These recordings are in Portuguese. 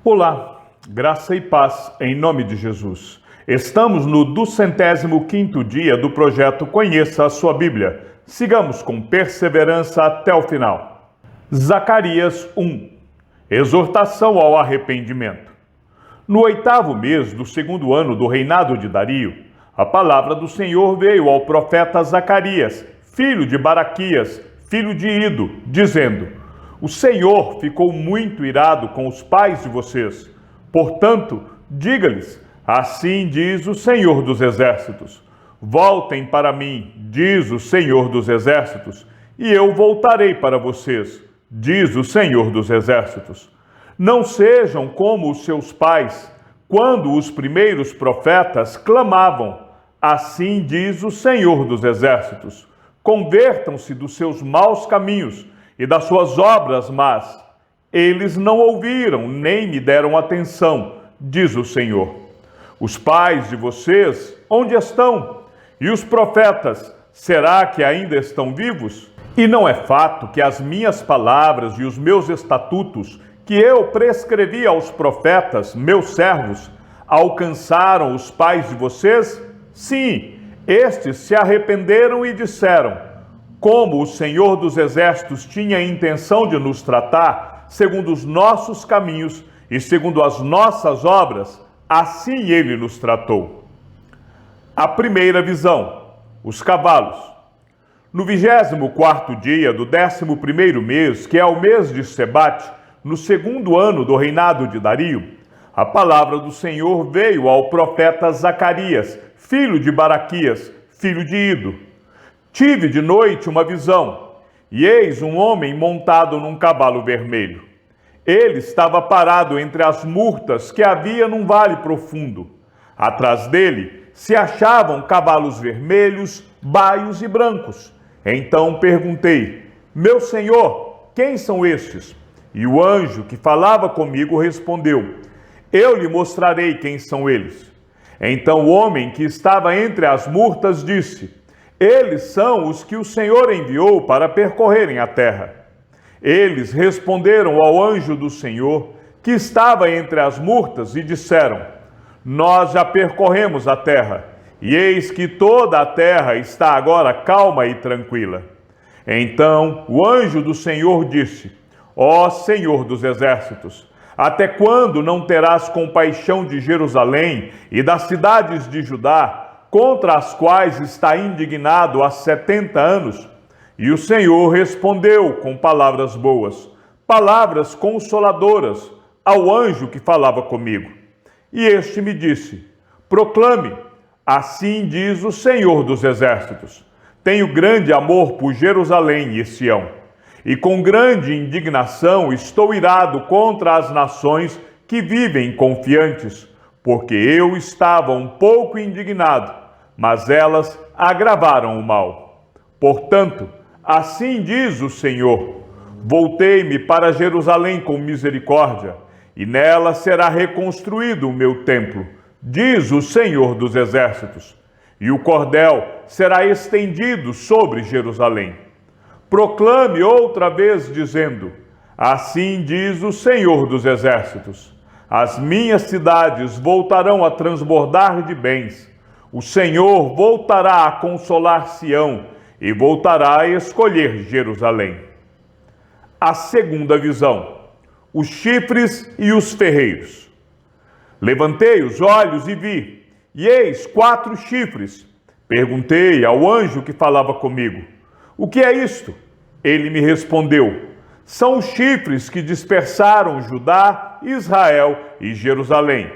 Olá, graça e paz em nome de Jesus. Estamos no 205º dia do projeto Conheça a Sua Bíblia. Sigamos com perseverança até o final. Zacarias 1. Exortação ao arrependimento. No 8º mês do 2º ano do reinado de Dario, a palavra do Senhor veio ao profeta Zacarias, filho de Baraquias, filho de Ido, dizendo: O Senhor ficou muito irado com os pais de vocês. Portanto, diga-lhes: assim diz o Senhor dos Exércitos. Voltem para mim, diz o Senhor dos Exércitos, e eu voltarei para vocês, diz o Senhor dos Exércitos. Não sejam como os seus pais, quando os primeiros profetas clamavam: assim diz o Senhor dos Exércitos. Convertam-se dos seus maus caminhos e das suas obras más. Eles não ouviram, nem me deram atenção, diz o Senhor. Os pais de vocês, onde estão? E os profetas, será que ainda estão vivos? E não é fato que as minhas palavras e os meus estatutos, que eu prescrevi aos profetas, meus servos, alcançaram os pais de vocês? Sim, estes se arrependeram e disseram: como o Senhor dos Exércitos tinha a intenção de nos tratar, segundo os nossos caminhos e segundo as nossas obras, assim ele nos tratou. A primeira visão, os cavalos. No 24º dia do 11º mês, que é o mês de Sebate, no 2º ano do reinado de Dario, a palavra do Senhor veio ao profeta Zacarias, filho de Baraquias, filho de Ido. Tive de noite uma visão, e eis um homem montado num cavalo vermelho. Ele estava parado entre as murtas que havia num vale profundo. Atrás dele se achavam cavalos vermelhos, baios e brancos. Então perguntei: meu senhor, quem são estes? E o anjo que falava comigo respondeu: eu lhe mostrarei quem são eles. Então o homem que estava entre as murtas disse: eles são os que o Senhor enviou para percorrerem a terra. Eles responderam ao anjo do Senhor, que estava entre as murtas, e disseram: nós já percorremos a terra, e eis que toda a terra está agora calma e tranquila. Então o anjo do Senhor disse: ó Senhor dos Exércitos, até quando não terás compaixão de Jerusalém e das cidades de Judá, contra as quais está indignado há 70 anos? E o Senhor respondeu com palavras boas, palavras consoladoras, ao anjo que falava comigo. E este me disse: proclame, assim diz o Senhor dos Exércitos, tenho grande amor por Jerusalém e Sião, e com grande indignação estou irado contra as nações que vivem confiantes, porque eu estava um pouco indignado, mas elas agravaram o mal. Portanto, assim diz o Senhor: voltei-me para Jerusalém com misericórdia, e nela será reconstruído o meu templo, diz o Senhor dos Exércitos, e o cordel será estendido sobre Jerusalém. Proclame outra vez, dizendo: assim diz o Senhor dos Exércitos, as minhas cidades voltarão a transbordar de bens, o Senhor voltará a consolar Sião e voltará a escolher Jerusalém. A segunda visão, os chifres e os ferreiros. Levantei os olhos e vi, e eis 4 chifres. Perguntei ao anjo que falava comigo: o que é isto? Ele me respondeu: são os chifres que dispersaram Judá, Israel e Jerusalém.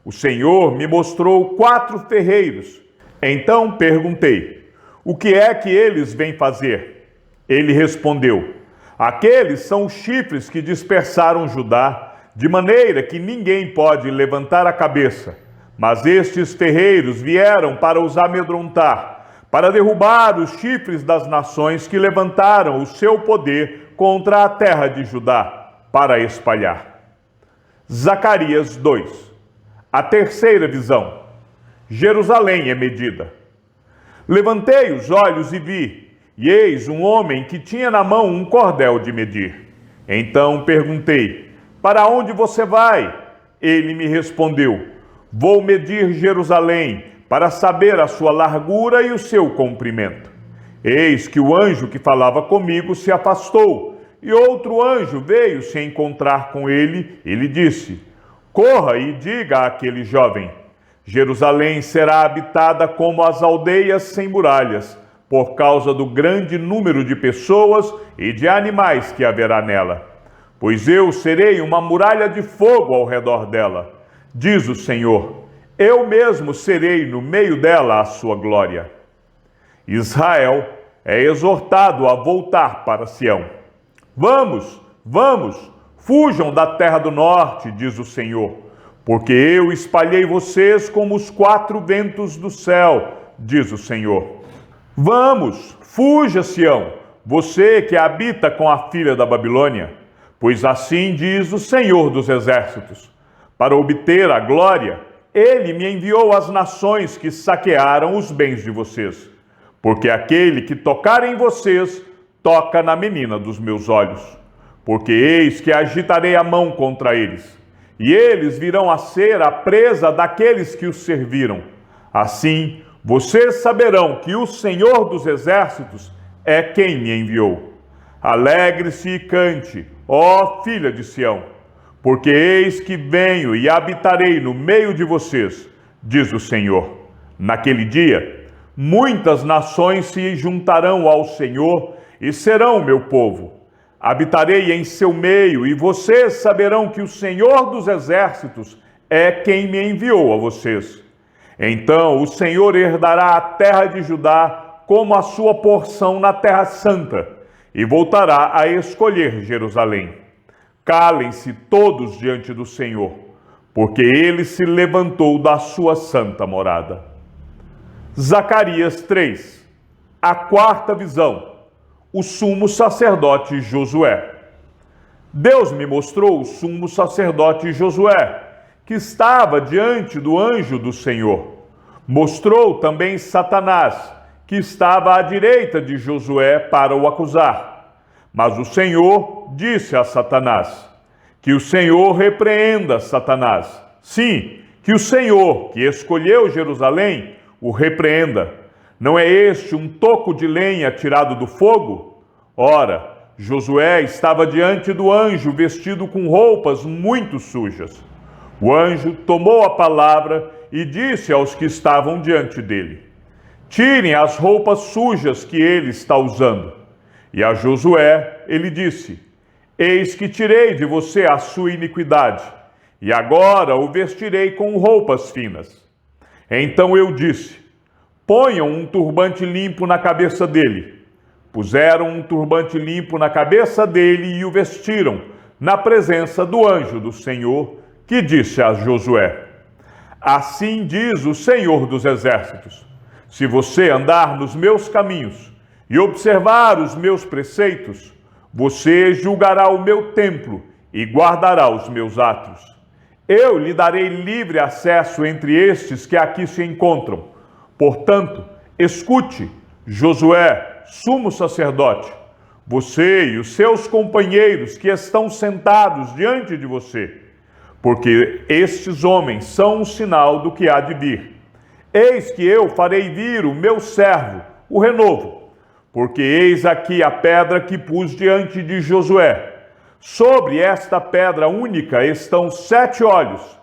O Senhor me mostrou 4 ferreiros. Então perguntei: o que é que eles vêm fazer? Ele respondeu: aqueles são os chifres que dispersaram Judá, de maneira que ninguém pode levantar a cabeça. Mas estes ferreiros vieram para os amedrontar, para derrubar os chifres das nações que levantaram o seu poder contra a terra de Judá, para espalhar. Zacarias 2. A terceira visão. Jerusalém é medida. Levantei os olhos e vi, e eis um homem que tinha na mão um cordel de medir. Então perguntei: para onde você vai? Ele me respondeu: vou medir Jerusalém para saber a sua largura e o seu comprimento. Eis que o anjo que falava comigo se afastou, e outro anjo veio se encontrar com ele. Ele disse: corra e diga àquele jovem: Jerusalém será habitada como as aldeias sem muralhas, por causa do grande número de pessoas e de animais que haverá nela. Pois eu serei uma muralha de fogo ao redor dela, diz o Senhor. Eu mesmo serei no meio dela a sua glória. Israel é exortado a voltar para Sião. Vamos, vamos, fujam da terra do norte, diz o Senhor, porque eu espalhei vocês como os quatro ventos do céu, diz o Senhor. Vamos, fuja, Sião, você que habita com a filha da Babilônia, pois assim diz o Senhor dos Exércitos: para obter a glória, ele me enviou às nações que saquearam os bens de vocês, porque aquele que tocar em vocês, toca na menina dos meus olhos. Porque eis que agitarei a mão contra eles, e eles virão a ser a presa daqueles que os serviram. Assim, vocês saberão que o Senhor dos Exércitos é quem me enviou. Alegre-se e cante, ó filha de Sião, porque eis que venho e habitarei no meio de vocês, diz o Senhor. Naquele dia, muitas nações se juntarão ao Senhor e serão meu povo. Habitarei em seu meio, e vocês saberão que o Senhor dos Exércitos é quem me enviou a vocês. Então o Senhor herdará a terra de Judá como a sua porção na terra santa, e voltará a escolher Jerusalém. Calem-se todos diante do Senhor, porque ele se levantou da sua santa morada. Zacarias 3, a quarta visão, o sumo sacerdote Josué. Deus me mostrou o sumo sacerdote Josué, que estava diante do anjo do Senhor. Mostrou também Satanás, que estava à direita de Josué para o acusar. Mas o Senhor disse a Satanás: que o Senhor repreenda Satanás. Sim, que o Senhor, que escolheu Jerusalém, o repreenda. Não é este um toco de lenha tirado do fogo? Ora, Josué estava diante do anjo vestido com roupas muito sujas. O anjo tomou a palavra e disse aos que estavam diante dele: tirem as roupas sujas que ele está usando. E a Josué ele disse: eis que tirei de você a sua iniquidade, e agora o vestirei com roupas finas. Então eu disse: ponham um turbante limpo na cabeça dele. Puseram um turbante limpo na cabeça dele e o vestiram, na presença do anjo do Senhor, que disse a Josué: assim diz o Senhor dos Exércitos: se você andar nos meus caminhos e observar os meus preceitos, você julgará o meu templo e guardará os meus atos. Eu lhe darei livre acesso entre estes que aqui se encontram. Portanto, escute, Josué, sumo sacerdote, você e os seus companheiros que estão sentados diante de você, porque estes homens são um sinal do que há de vir. Eis que eu farei vir o meu servo, o renovo, porque eis aqui a pedra que pus diante de Josué. Sobre esta pedra única estão 7 olhos.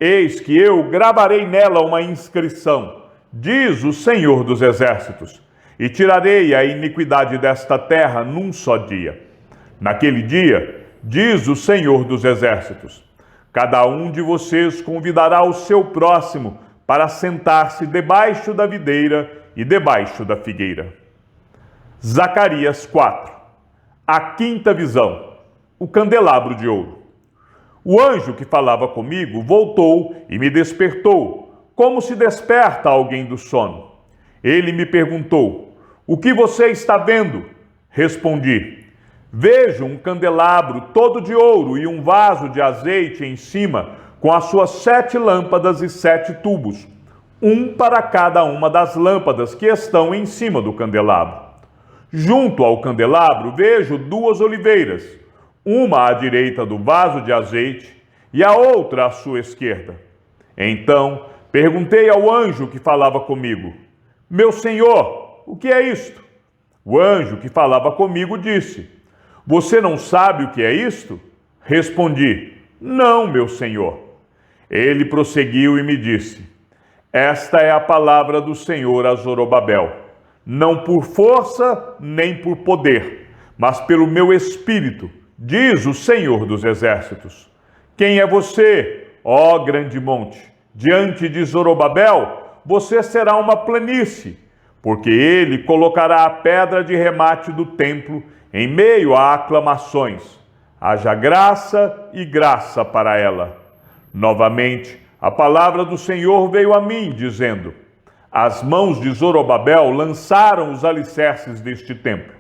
Eis que eu gravarei nela uma inscrição, diz o Senhor dos Exércitos, e tirarei a iniquidade desta terra num só dia. Naquele dia, diz o Senhor dos Exércitos, cada um de vocês convidará o seu próximo para sentar-se debaixo da videira e debaixo da figueira. Zacarias 4, a quinta visão, o candelabro de ouro. O anjo que falava comigo voltou e me despertou, como se desperta alguém do sono. Ele me perguntou: o que você está vendo? Respondi: vejo um candelabro todo de ouro e um vaso de azeite em cima, com as suas 7 lâmpadas e 7 tubos, um para cada uma das lâmpadas que estão em cima do candelabro. Junto ao candelabro vejo 2 oliveiras, uma à direita do vaso de azeite e a outra à sua esquerda. Então perguntei ao anjo que falava comigo: Meu senhor, o que é isto? O anjo que falava comigo disse: Você não sabe o que é isto? Respondi: Não, meu senhor. Ele prosseguiu e me disse: Esta é a palavra do Senhor a Zorobabel, não por força nem por poder, mas pelo meu espírito, diz o Senhor dos Exércitos. Quem é você, ó grande monte? Diante de Zorobabel, você será uma planície, porque ele colocará a pedra de remate do templo em meio a aclamações. Haja graça e graça para ela. Novamente, a palavra do Senhor veio a mim, dizendo: As mãos de Zorobabel lançaram os alicerces deste templo,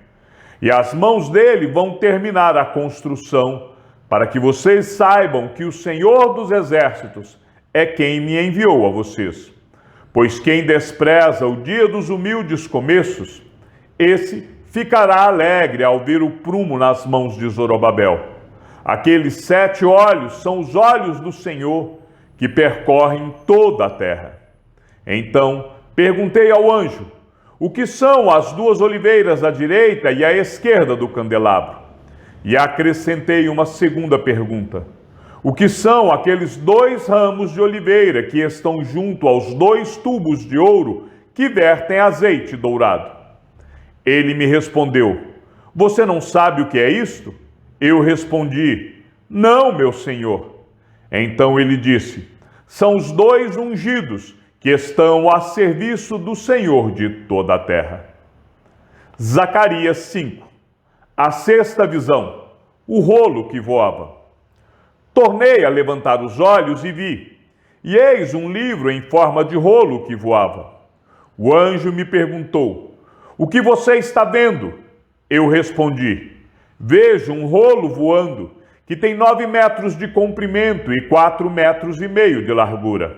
e as mãos dele vão terminar a construção, para que vocês saibam que o Senhor dos Exércitos é quem me enviou a vocês. Pois quem despreza o dia dos humildes começos, esse ficará alegre ao ver o prumo nas mãos de Zorobabel. Aqueles 7 olhos são os olhos do Senhor, que percorrem toda a terra. Então perguntei ao anjo: O que são as 2 oliveiras à direita e à esquerda do candelabro? E acrescentei uma segunda pergunta: O que são aqueles 2 ramos de oliveira que estão junto aos 2 tubos de ouro que vertem azeite dourado? Ele me respondeu: Você não sabe o que é isto? Eu respondi: Não, meu senhor. Então ele disse: São os 2 ungidos que estão a serviço do Senhor de toda a terra. Zacarias 5. A 6ª visão: o rolo que voava. Tornei a levantar os olhos e vi, e eis um livro em forma de rolo que voava. O anjo me perguntou: O que você está vendo? Eu respondi: Vejo um rolo voando, que tem 9 metros de comprimento e 4,5 metros de largura.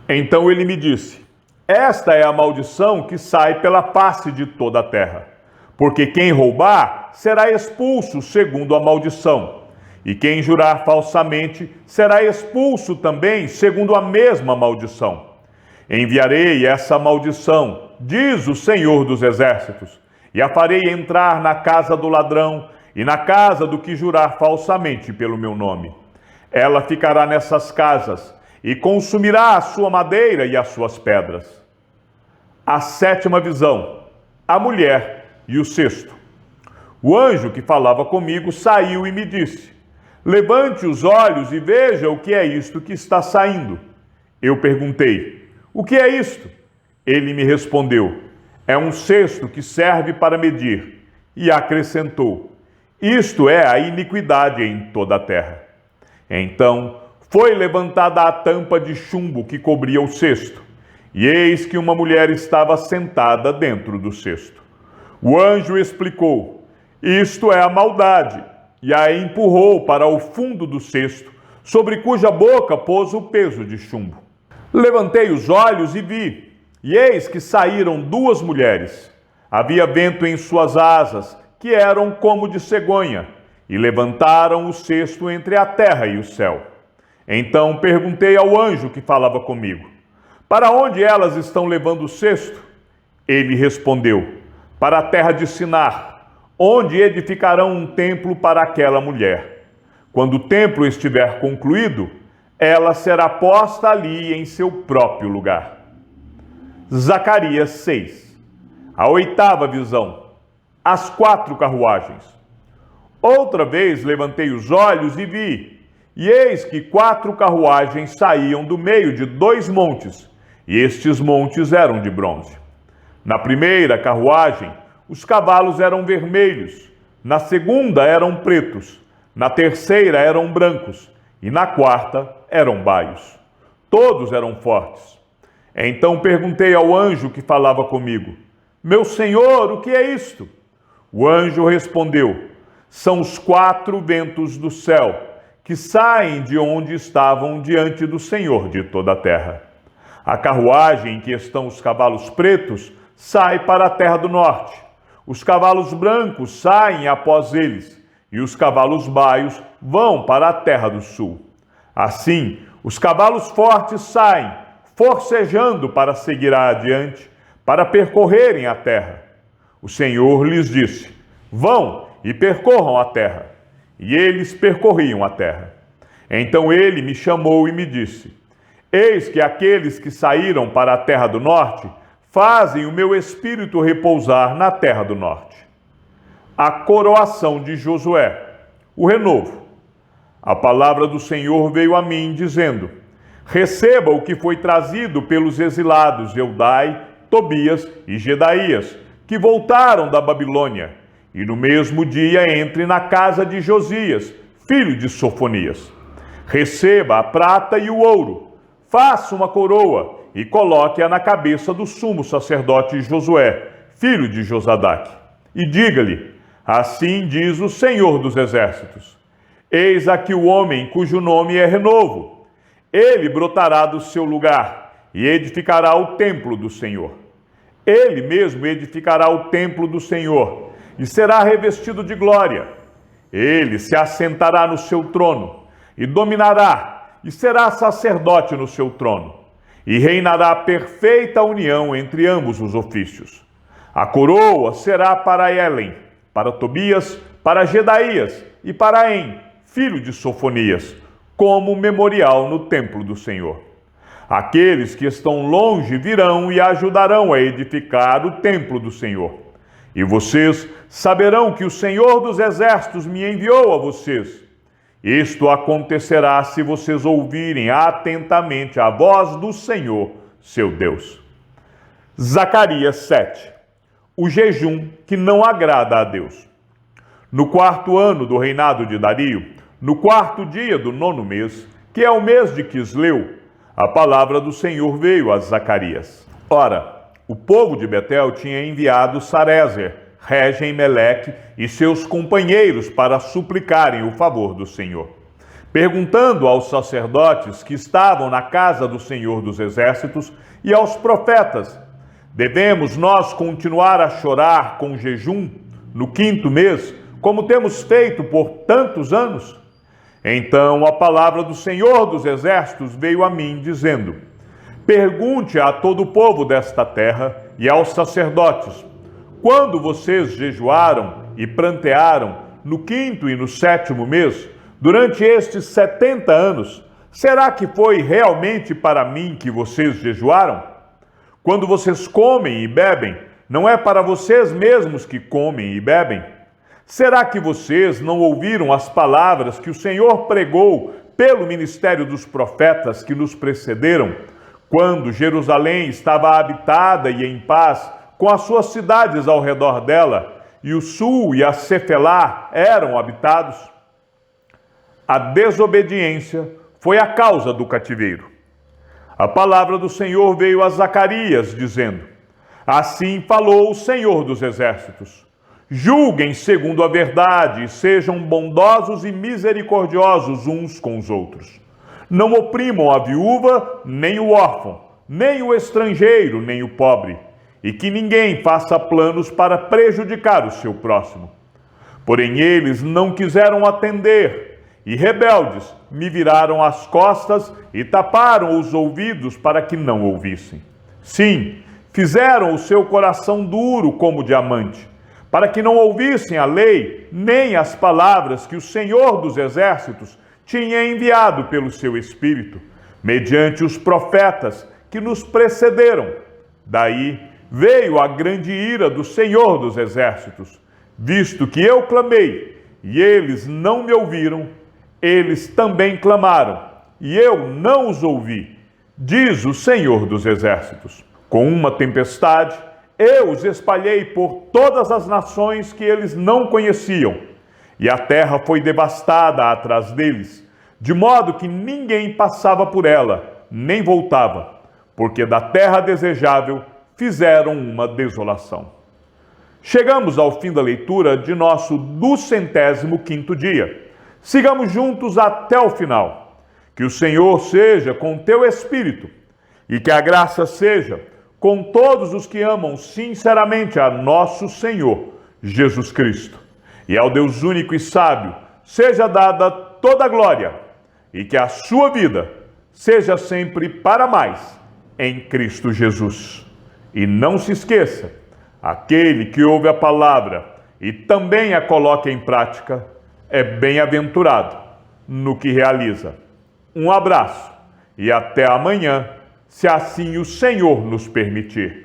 Então ele me disse: Esta é a maldição que sai pela face de toda a terra. Porque quem roubar será expulso segundo a maldição, e quem jurar falsamente será expulso também segundo a mesma maldição. Enviarei essa maldição, diz o Senhor dos Exércitos, e a farei entrar na casa do ladrão e na casa do que jurar falsamente pelo meu nome. Ela ficará nessas casas e consumirá a sua madeira e as suas pedras. A 7ª visão: a mulher e o cesto. O anjo que falava comigo saiu e me disse: Levante os olhos e veja o que é isto que está saindo. Eu perguntei: O que é isto? Ele me respondeu: É um cesto que serve para medir. E acrescentou: Isto é a iniquidade em toda a terra. Então foi levantada a tampa de chumbo que cobria o cesto, e eis que uma mulher estava sentada dentro do cesto. O anjo explicou: Isto é a maldade, e a empurrou para o fundo do cesto, sobre cuja boca pôs o peso de chumbo. Levantei os olhos e vi, e eis que saíram 2 mulheres. Havia vento em suas asas, que eram como de cegonha, e levantaram o cesto entre a terra e o céu. Então perguntei ao anjo que falava comigo: Para onde elas estão levando o cesto? Ele respondeu: Para a terra de Sinar, onde edificarão um templo para aquela mulher. Quando o templo estiver concluído, ela será posta ali em seu próprio lugar. Zacarias 6. A 8ª visão: as 4 carruagens. Outra vez levantei os olhos e vi, e eis que 4 carruagens saíam do meio de 2 montes, e estes montes eram de bronze. Na primeira carruagem, os cavalos eram vermelhos, na segunda eram pretos, na terceira eram brancos, e na quarta eram baios. Todos eram fortes. Então perguntei ao anjo que falava comigo: Meu senhor, o que é isto? O anjo respondeu: São os 4 ventos do céu, que saem de onde estavam diante do Senhor de toda a terra. A carruagem em que estão os cavalos pretos sai para a terra do norte. Os cavalos brancos saem após eles, e os cavalos baios vão para a terra do sul. Assim, os cavalos fortes saem, forcejando para seguir adiante, para percorrerem a terra. O Senhor lhes disse: vão e percorram a terra. E eles percorriam a terra. Então ele me chamou e me disse: eis que aqueles que saíram para a terra do norte fazem o meu espírito repousar na terra do norte. A coroação de Josué, o renovo. A palavra do Senhor veio a mim, dizendo: receba o que foi trazido pelos exilados Eudai, Tobias e Gedaías, que voltaram da Babilônia, e no mesmo dia entre na casa de Josias, filho de Sofonias. Receba a prata e o ouro, faça uma coroa e coloque-a na cabeça do sumo sacerdote Josué, filho de Josadaque. E diga-lhe: assim diz o Senhor dos Exércitos: eis aqui o homem cujo nome é Renovo. Ele brotará do seu lugar e edificará o templo do Senhor. Ele mesmo edificará o templo do Senhor e será revestido de glória. Ele se assentará no seu trono e dominará e será sacerdote no seu trono. E reinará perfeita união entre ambos os ofícios. A coroa será para Helen, para Tobias, para Gedaías e para En, filho de Sofonias, como memorial no templo do Senhor. Aqueles que estão longe virão e ajudarão a edificar o templo do Senhor. E vocês saberão que o Senhor dos Exércitos me enviou a vocês. Isto acontecerá se vocês ouvirem atentamente a voz do Senhor, seu Deus. Zacarias 7. O jejum que não agrada a Deus. No 4º ano do reinado de Dario, no 4º dia do 9º mês, que é o mês de Quisleu, a palavra do Senhor veio a Zacarias. Ora, o povo de Betel tinha enviado Sarezer, Regem-Meleque e seus companheiros para suplicarem o favor do Senhor, perguntando aos sacerdotes que estavam na casa do Senhor dos Exércitos e aos profetas: devemos nós continuar a chorar com jejum no 5º mês, como temos feito por tantos anos? Então a palavra do Senhor dos Exércitos veio a mim, dizendo: pergunte a todo o povo desta terra e aos sacerdotes: quando vocês jejuaram e prantearam no 5º e no 7º mês, durante estes 70 anos, será que foi realmente para mim que vocês jejuaram? Quando vocês comem e bebem, não é para vocês mesmos que comem e bebem? Será que vocês não ouviram as palavras que o Senhor pregou pelo ministério dos profetas que nos precederam, quando Jerusalém estava habitada e em paz, com as suas cidades ao redor dela, e o sul e a Cefelá eram habitados? A desobediência foi a causa do cativeiro. A palavra do Senhor veio a Zacarias, dizendo: assim falou o Senhor dos Exércitos: julguem segundo a verdade, e sejam bondosos e misericordiosos uns com os outros. Não oprimam a viúva, nem o órfão, nem o estrangeiro, nem o pobre, e que ninguém faça planos para prejudicar o seu próximo. Porém eles não quiseram atender, e rebeldes me viraram as costas e taparam os ouvidos para que não ouvissem. Sim, fizeram o seu coração duro como diamante, para que não ouvissem a lei, nem as palavras que o Senhor dos Exércitos tinha enviado pelo seu Espírito, mediante os profetas que nos precederam. Daí veio a grande ira do Senhor dos Exércitos, visto que eu clamei, e eles não me ouviram, eles também clamaram, e eu não os ouvi, diz o Senhor dos Exércitos. Com uma tempestade, eu os espalhei por todas as nações que eles não conheciam, e a terra foi devastada atrás deles, de modo que ninguém passava por ela, nem voltava, porque da terra desejável fizeram uma desolação. Chegamos ao fim da leitura de nosso 205º dia. Sigamos juntos até o final. Que o Senhor seja com teu espírito e que a graça seja com todos os que amam sinceramente a nosso Senhor Jesus Cristo. E ao Deus único e sábio seja dada toda a glória e que a sua vida seja sempre para mais em Cristo Jesus. E não se esqueça, aquele que ouve a palavra e também a coloca em prática é bem-aventurado no que realiza. Um abraço e até amanhã, se assim o Senhor nos permitir.